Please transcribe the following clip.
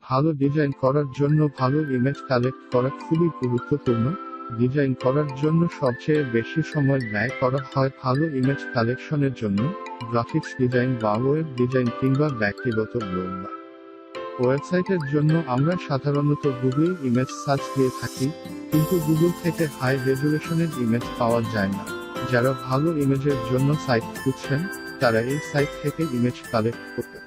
ভালো ডিজাইন করার জন্য ভালো ইমেজ কালেক্ট করা খুবই গুরুত্বপূর্ণ। ডিজাইন করার জন্য সবচেয়ে বেশি সময় ব্যয় করা হয় ভালো ইমেজ কালেকশনের জন্য, গ্রাফিক্স ডিজাইন বা ওয়েব ডিজাইন কিংবা ব্যক্তিগত ব্লগ বা ওয়েবসাইটের জন্য আমরা সাধারণত গুগল ইমেজ সার্চ দিয়ে থাকি, কিন্তু গুগল থেকে হাই রেজুলেশনের ইমেজ পাওয়া যায় না। যারা ভালো ইমেজের জন্য সাইট খুঁজছেন, তারা এই সাইট থেকে ইমেজ কালেক্ট করতে